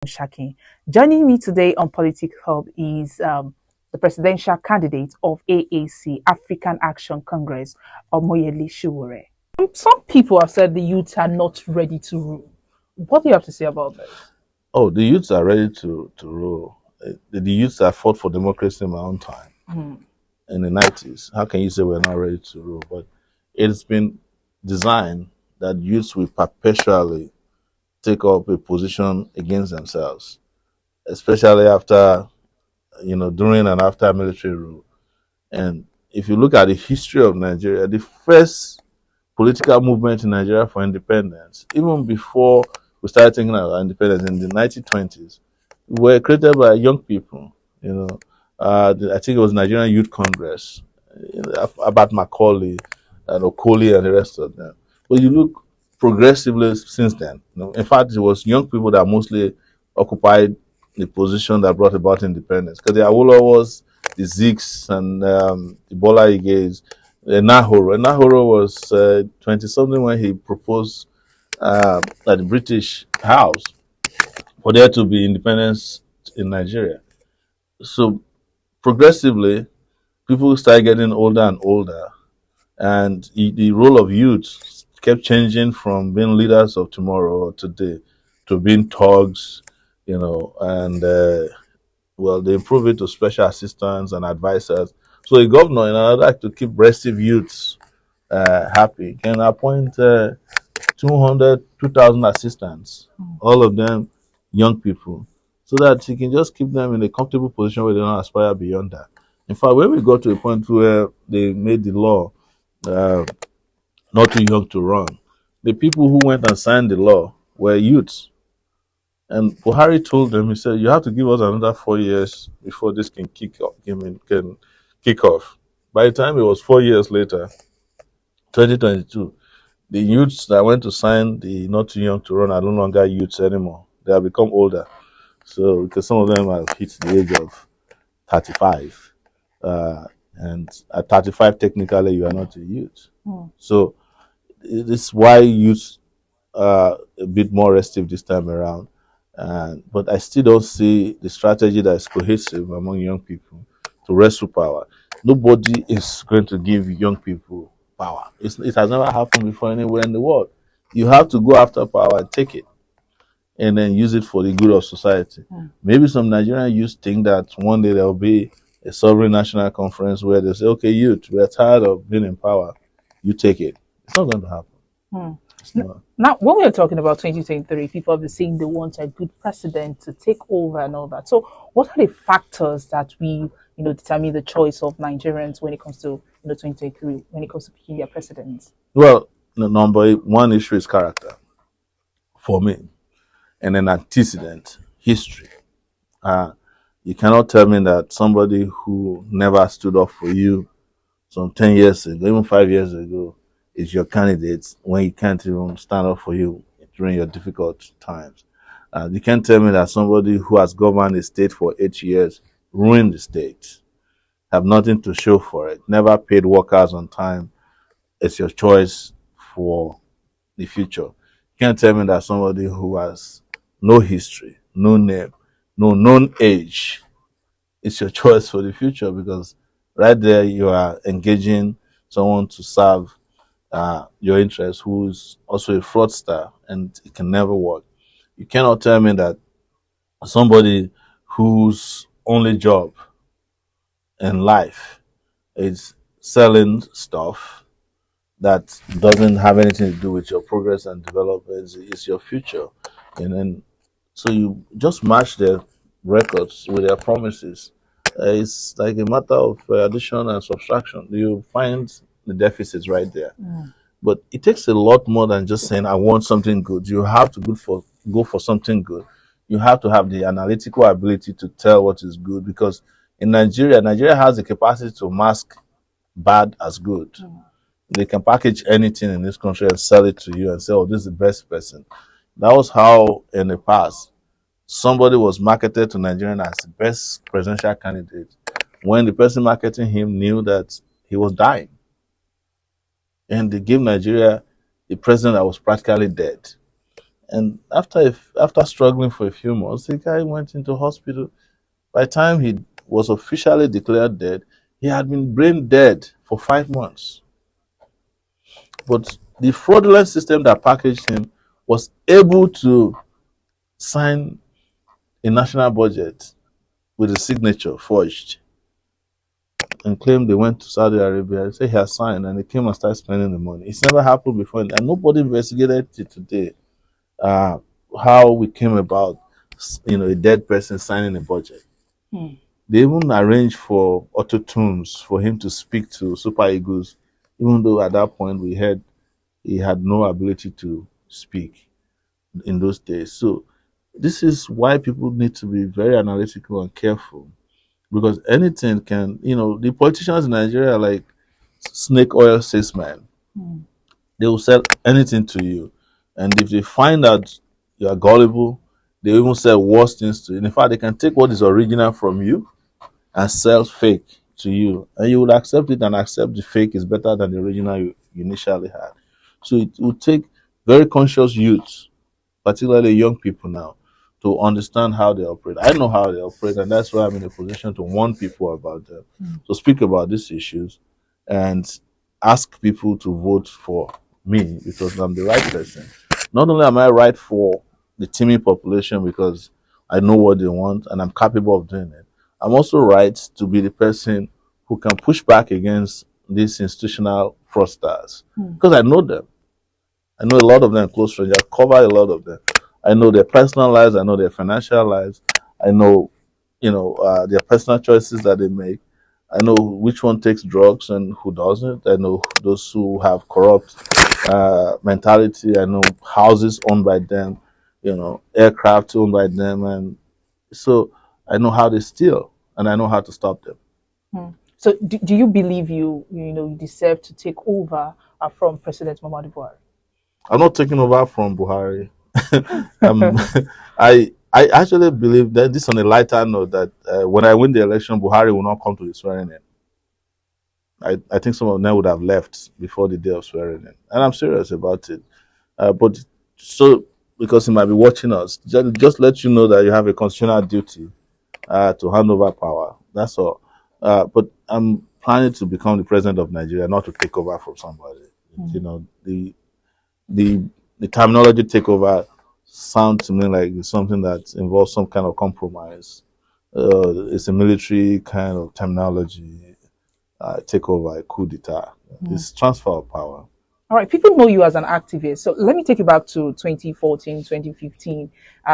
Shaki. Joining me today on Politics Hub is the presidential candidate of AAC, African Action Congress, Omoyele Sowere. Some people have said the youths are not ready to rule. What do you have to say about this? Oh, the youths are ready to rule. The youths that fought for democracy in my own time in the 90s. How can you say we're not ready to rule? But it's been designed that youths will perpetually take up a position against themselves, especially after, during and after military rule. And if you look at the history of Nigeria, the first political movement in Nigeria for independence, even before we started thinking about independence in the 1920s, were created by young people. I think it was Nigerian Youth Congress, about Macaulay and Okoli and the rest of them. But you look progressively since then. In fact, it was young people that mostly occupied the position that brought about independence. Because the Awolowo's, the Ziks, and the Bola Iges, Nahoro. Nahoro was 20 something when he proposed at the British House for there to be independence in Nigeria. So progressively, people started getting older and older, and the role of youth kept changing from being leaders of tomorrow or today to being thugs, and well, they improve it to special assistants and advisors. So a governor, in order to keep restive youths happy, can appoint 200, 2,000 assistants, all of them young people, so that he can just keep them in a comfortable position where they don't aspire beyond that. In fact, when we got to a point where they made the law uh, not too young to run, the people who went and signed the law were youths. And Buhari told them, he said, you have to give us another 4 years before this can can kick off. By the time it was 4 years later, 2022, the youths that went to sign the not too young to run are no longer youths anymore. They have become older. So, because some of them have hit the age of 35. And at 35, technically, you are not a youth. So, this is why youths are a bit more restive this time around. But I still don't see the strategy that is cohesive among young people to wrestle power. Nobody is going to give young people power. It has never happened before anywhere in the world. You have to go after power and take it, and then use it for the good of society. Maybe some Nigerian youth think that one day there will be a sovereign national conference where they say, okay, youth, we're tired of being in power. You take it. It's not going to happen. It's not. Now, when we are talking about 2023, people have been saying they want a good president to take over and all that. So, what are the factors that determine the choice of Nigerians when it comes to 2023, when it comes to picking their presidents? Well, the number one issue is character for me, and an antecedent, history. You cannot tell me that somebody who never stood up for you some 10 years ago, even 5 years ago, is your candidate when he can't even stand up for you during your difficult times. You can't tell me that somebody who has governed a state for 8 years ruined the state, have nothing to show for it, never paid workers on time. It's your choice for the future. You can't tell me that somebody who has no history, no name, no known age, it's your choice for the future, because right there you are engaging someone to serve your interest who's also a fraudster, and it can never work. You cannot tell me that somebody whose only job in life is selling stuff that doesn't have anything to do with your progress and development is your future. And then, so you just match their records with their promises. It's like a matter of addition and subtraction. You find the deficits right there. But it takes a lot more than just saying, I want something good. You have to go for something good. You have to have the analytical ability to tell what is good, because in Nigeria has the capacity to mask bad as good. They can package anything in this country and sell it to you and say, oh, this is the best person. That was how, in the past, somebody was marketed to Nigerian as the best presidential candidate when the person marketing him knew that he was dying. And they gave Nigeria a president that was practically dead. And after struggling for a few months, the guy went into hospital. By the time he was officially declared dead, he had been brain dead for 5 months. But the fraudulent system that packaged him was able to sign a national budget with his signature forged and claimed they went to Saudi Arabia and say he has signed, and he came and started spending the money. It's never happened before, and nobody investigated it today. Uh, how we came about, a dead person signing a budget. Hmm. They even arranged for auto tunes for him to speak to Super Eagles, even though at that point we heard he had no ability to speak in those days. So this is why people need to be very analytical and careful, because anything can, the politicians in Nigeria are like snake oil salesmen. Hmm. They will sell anything to you, and if they find out you are gullible, they even sell worse things to you. In fact, they can take what is original from you and sell fake to you, and you would accept it and accept the fake is better than the original you initially had. So it will take very conscious youths, particularly young people now, to understand how they operate. I know how they operate, and that's why I'm in a position to warn people about them. So speak about these issues and ask people to vote for me because I'm the right person. Not only am I right for the teeming population because I know what they want and I'm capable of doing it, I'm also right to be the person who can push back against these institutional fraudsters because I know them. I know a lot of them close friends. I've covered a lot of them. I know their personal lives. I know their financial lives. I know, their personal choices that they make. I know which one takes drugs and who doesn't. I know those who have corrupt mentality. I know houses owned by them, aircraft owned by them, and so I know how they steal, and I know how to stop them. Hmm. So, do you believe you deserve to take over from President Muhammadu Buhari? I'm not taking over from Buhari. um, I actually believe that this on a lighter note that when I win the election, Buhari will not come to the swearing in. I think some of them would have left before the day of swearing in, and I'm serious about it. But so because he might be watching us, just let you know that you have a constitutional duty to hand over power. That's all. But I'm planning to become the president of Nigeria, not to take over from somebody. You know, the the terminology takeover sounds to me like it's something that involves some kind of compromise. It's a military kind of terminology, takeover, a coup d'etat. It's transfer of power. All right, people know you as an activist. So let me take you back to 2014, 2015.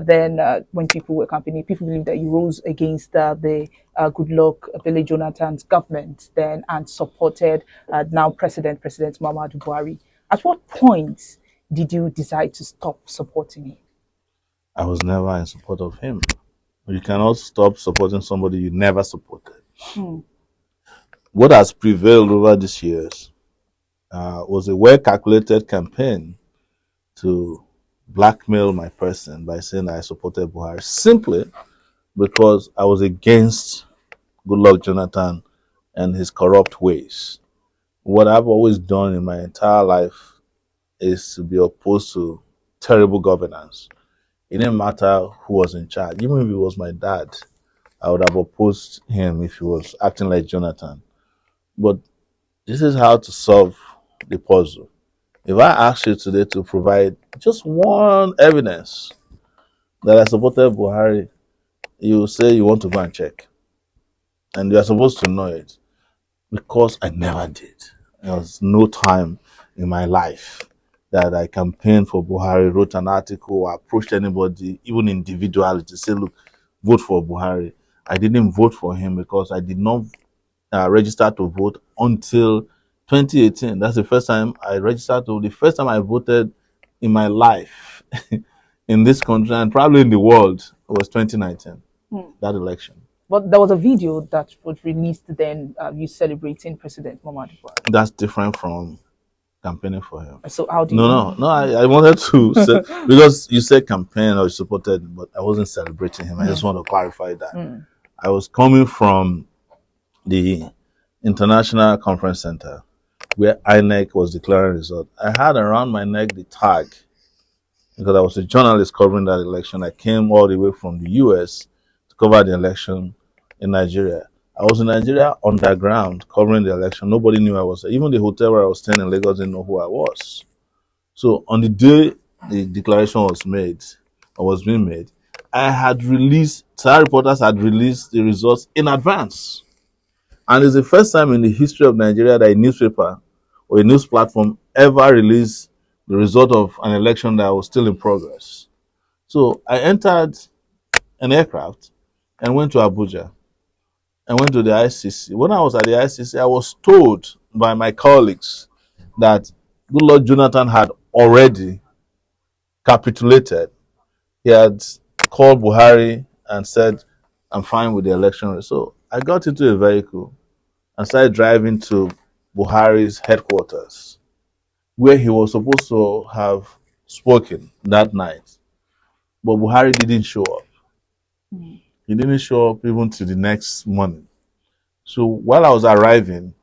Then, when people were campaigning, people believe that you rose against the Goodluck Abele Jonathan's government then and supported now President Muhammadu Buhari. At what point did you decide to stop supporting him? I was never in support of him. You cannot stop supporting somebody you never supported. What has prevailed over these years was a well calculated campaign to blackmail my person by saying I supported Buhari simply because I was against Goodluck Jonathan and his corrupt ways. What I've always done in my entire life is to be opposed to terrible governance. It didn't matter who was in charge. Even if it was my dad, I would have opposed him if he was acting like Jonathan. But this is how to solve the puzzle. If I ask you today to provide just one evidence that I supported Buhari, you say you want to go and check. And you are supposed to know it because I never did. There was no time in my life that I campaigned for Buhari, wrote an article, or approached anybody, even individually, to say, look, vote for Buhari. I didn't vote for him because I did not register to vote until 2018. That's the first time I registered to, the first time I voted in my life in this country and probably in the world was 2019, that election. But there was a video that was released then, you celebrating President Muhammadu Buhari. That's different from campaigning for him. So how do you? No. I wanted to say, because you said campaign or you supported, but I wasn't celebrating him. I just want to clarify that. I was coming from the International Conference Center where INEC was declaring result. I had around my neck the tag because I was a journalist covering that election. I came all the way from the US to cover the election in Nigeria. I was in Nigeria underground covering the election. Nobody knew I was there. Even the hotel where I was staying in Lagos didn't know who I was. So on the day the declaration was made, or was being made, I had released, Sahara reporters had released the results in advance. And it's the first time in the history of Nigeria that a newspaper or a news platform ever released the result of an election that was still in progress. So I entered an aircraft and went to Abuja and went to the ICC. When I was at the ICC, I was told by my colleagues that good Lord Jonathan had already capitulated. He had called Buhari and said, I'm fine with the election. So I got into a vehicle and started driving to Buhari's headquarters, where he was supposed to have spoken that night. But Buhari didn't show up. He didn't show up even till the next morning. So while I was arriving,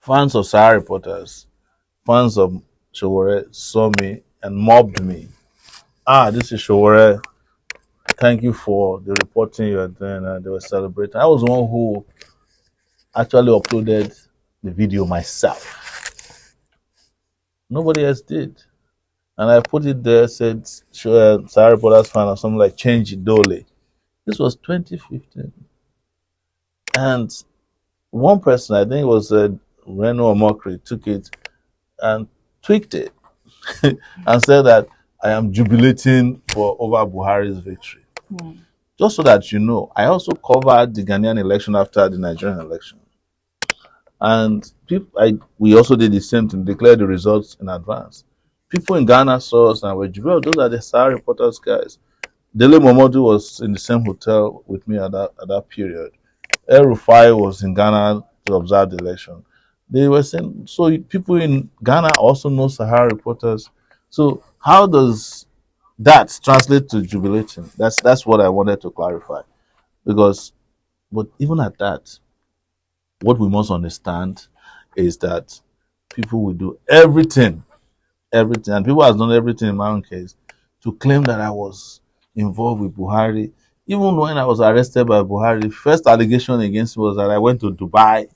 fans of Sahara reporters, fans of Sowere saw me and mobbed me. This is Sowere. Thank you for the reporting you are doing. And they were celebrating. I was the one who actually uploaded the video myself. Nobody else did. And I put it there, said, Sahara reporters fan or something like change it dole. This was 2015. And one person, I think it was Reno Omokri, took it and tweaked it and said that I am jubilating for over Buhari's victory. Just so that you know, I also covered the Ghanaian election after the Nigerian election. And we also did the same thing, declared the results in advance. People in Ghana saw us and were jubilant. Those are the Sahara reporters guys. Dele Momodu was in the same hotel with me at that period. El Rufai was in Ghana to observe the election. They were saying, so people in Ghana also know Sahara reporters. So how does that translate to jubilating? That's what I wanted to clarify. But even at that, what we must understand is that people will do everything, and people have done everything in my own case to claim that I was involved with Buhari. Even when I was arrested by Buhari, the first allegation against me was that I went to Dubai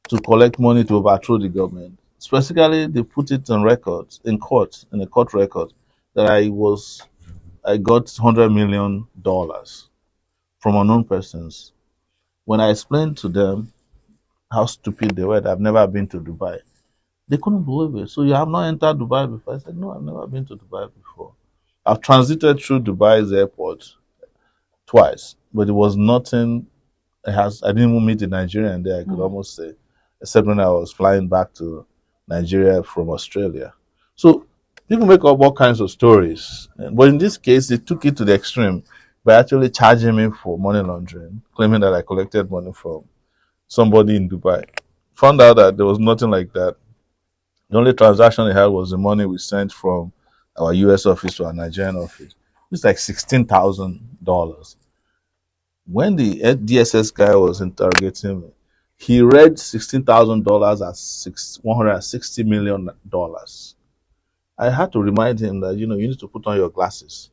to collect money to overthrow the government. Specifically, they put it on records in a court record, that I got $100 million from unknown persons. When I explained to them how stupid they were, that I've never been to Dubai, they couldn't believe it. So you have not entered Dubai before? I said, no, I've never been to Dubai before. I've transited through Dubai's airport twice, but it was nothing. I didn't even meet a Nigerian there, I could almost say, except when I was flying back to Nigeria from Australia. So people make up all kinds of stories. But in this case, they took it to the extreme by actually charging me for money laundering, claiming that I collected money from somebody in Dubai. Found out that there was nothing like that. The only transaction they had was the money we sent from our US office to our Nigerian office. It's like $16,000. When the DSS guy was interrogating me, he read $16,000 as $160 million. I had to remind him that you need to put on your glasses,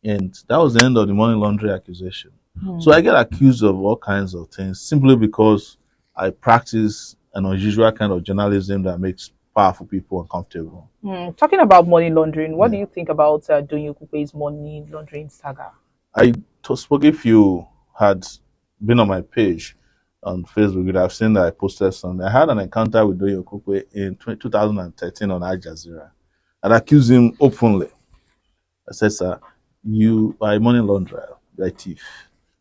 and that was the end of the money laundering accusation. So I get accused of all kinds of things simply because I practice an unusual kind of journalism that makes powerful people uncomfortable. Talking about money laundering, what do you think about Doyin Okupe's money laundering saga? I spoke, if you had been on my page on Facebook, you'd have seen that I posted something. I had an encounter with Doyin Okupe in 2013 on Al Jazeera. I accused him openly. I said, sir, you are a money launderer, you're a thief.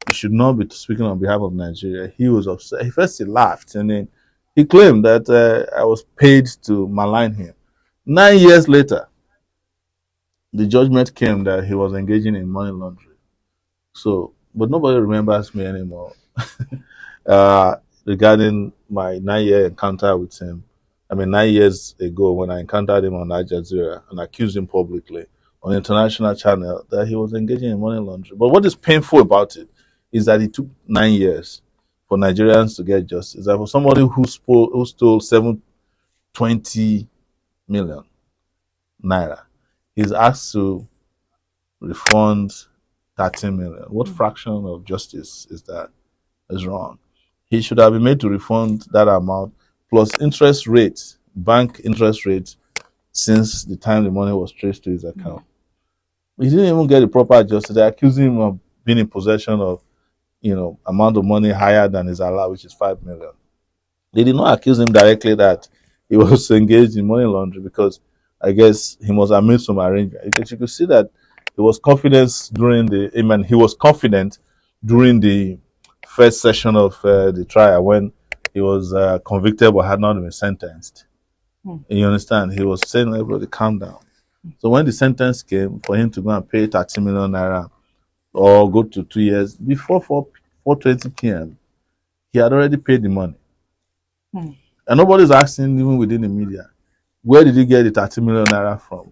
You should not be speaking on behalf of Nigeria. He was upset. He laughed, and then he claimed that I was paid to malign him. 9 years later, the judgment came that he was engaging in money laundering. So, but nobody remembers me anymore regarding my 9-year encounter with him. 9 years ago when I encountered him on Al Jazeera and accused him publicly on international channel that he was engaging in money laundering. But what is painful about it is that it took 9 years for Nigerians to get justice. That for somebody who stole 720 million naira, he's asked to refund 13 million. What fraction of justice is that? Is wrong. He should have been made to refund that amount plus interest rates, bank interest rates, since the time the money was traced to his account. He didn't even get the proper justice. They accused him of being in possession of, amount of money higher than his allowed, which is 5 million. They did not accuse him directly that he was engaged in money laundering because I guess he must have made some arrangement. Because you could see that he was he was confident during the first session of the trial when he was convicted but had not been sentenced. You understand? He was saying, everybody calm down. So when the sentence came for him to go and pay 30 million naira or go to 2 years, before 4:20 p.m., he had already paid the money. And nobody's asking, even within the media, where did he get the 30 million naira from?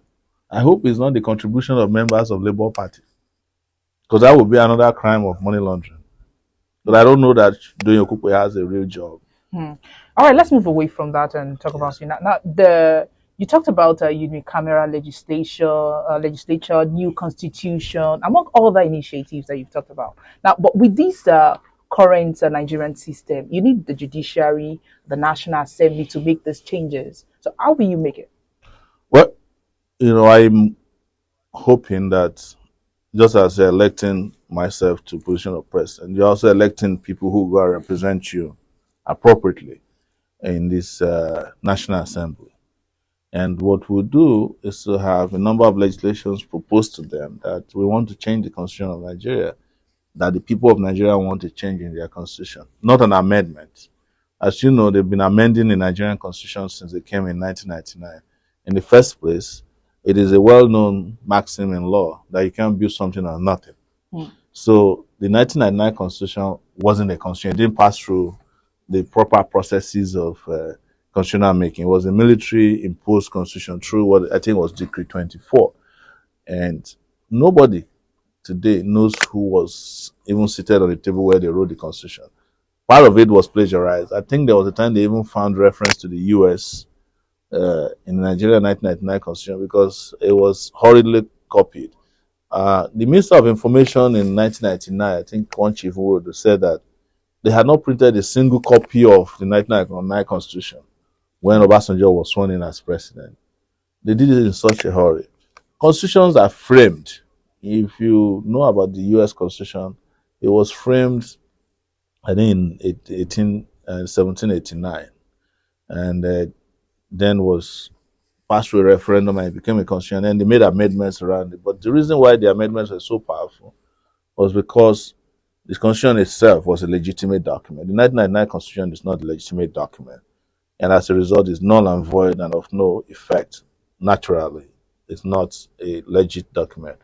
I hope it's not the contribution of members of Labour Party, because that would be another crime of money laundering. But I don't know that Doyin Okupe has a real job. All right, let's move away from that and talk about you now. You talked about unicameral legislature, new constitution, among all the initiatives that you've talked about. Now, but with this current Nigerian system, you need the judiciary, the National Assembly to make these changes. So how will you make it? Well, I'm hoping that just as you're electing myself to position of president, you're also electing people who go and represent you appropriately in this National Assembly. And what we'll do is to have a number of legislations proposed to them that we want to change the constitution of Nigeria, that the people of Nigeria want to change in their constitution, not an amendment. As you know, they've been amending the Nigerian constitution since they came in 1999. In the first place, it is a well-known maxim in law that you can't build something on nothing. So the 1999 constitution wasn't a constitution. It didn't pass through the proper processes of constitutional making. It was a military imposed constitution through what I think was Decree 24. And nobody today knows who was even seated on the table where they wrote the constitution. Part of it was plagiarized. I think there was a time they even found reference to the US in the Nigeria 1999 constitution because it was hurriedly copied. The Minister of Information in 1999, I think one chief would said that they had not printed a single copy of the 1999 constitution when Obasanjo was sworn in as president. They did it in such a hurry. Constitutions are framed. If you know about the US Constitution, it was framed, I think, in 1789, and then was passed through a referendum and it became a constitution. And they made amendments around it. But the reason why the amendments were so powerful was because the constitution itself was a legitimate document. The 1999 constitution is not a legitimate document, and as a result, is null and void and of no effect. Naturally, it's not a legit document.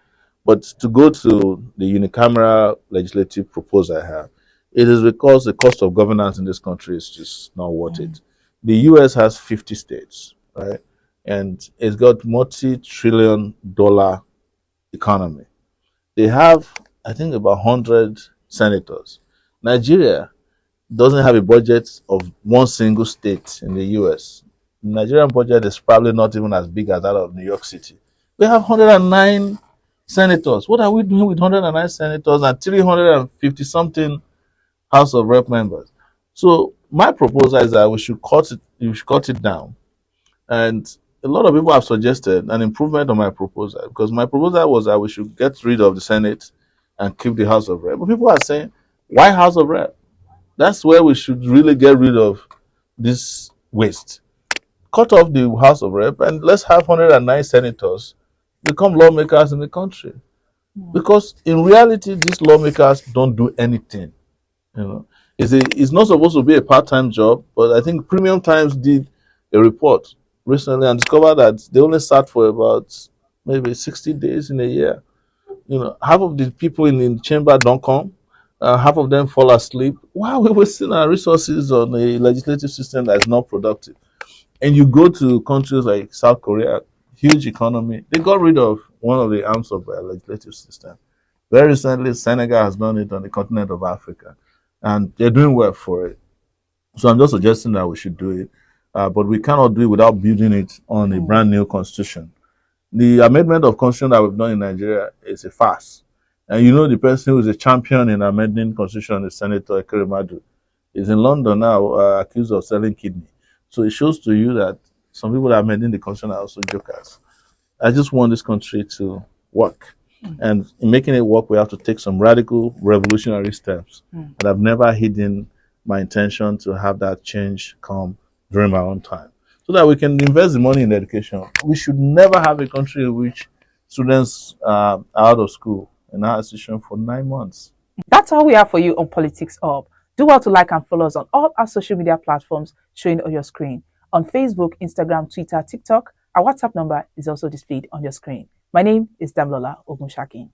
But to go to the unicameral legislative proposal I have, it is because the cost of governance in this country is just not worth it. The US has 50 states, right? And it's got multi-trillion dollar economy. They have, I think, about 100 senators. Nigeria doesn't have a budget of one single state in the US. The Nigerian budget is probably not even as big as that of New York City. We have 109 senators. What are we doing with 109 senators and 350 something House of Rep members? So my proposal is that we should cut it down. And a lot of people have suggested an improvement on my proposal, because my proposal was that we should get rid of the Senate and keep the House of Rep. But people are saying, why House of Rep? That's where we should really get rid of this waste. Cut off the House of Rep and let's have 109 senators become lawmakers in the country. Because in reality, these lawmakers don't do anything. It's not supposed to be a part-time job, but I think Premium Times did a report recently and discovered that they only sat for about maybe 60 days in a year. Half of the people in the chamber don't come. Half of them fall asleep. Why are we wasting our resources on a legislative system that is not productive? And you go to countries like South Korea, huge economy, they got rid of one of the arms of their legislative system. Very recently, Senegal has done it on the continent of Africa, and they're doing well for it. So I'm just suggesting that we should do it, but we cannot do it without building it on a brand new constitution. The amendment of constitution that we've done in Nigeria is a farce. And you know the person who is a champion in amending constitution is Senator Ekeremadu. He's in London now, accused of selling kidney. So it shows to you that some people that are amending the constitution are also jokers. I just want this country to work. And in making it work, we have to take some radical, revolutionary steps. And I've never hidden my intention to have that change come during my own time, so that we can invest the money in education. We should never have a country in which students are out of school in our institution for 9 months. That's all we have for you on Politics Hub. Do well to like and follow us on all our social media platforms showing on your screen. On Facebook, Instagram, Twitter, TikTok, our WhatsApp number is also displayed on your screen. My name is Damlola Ogunshakin.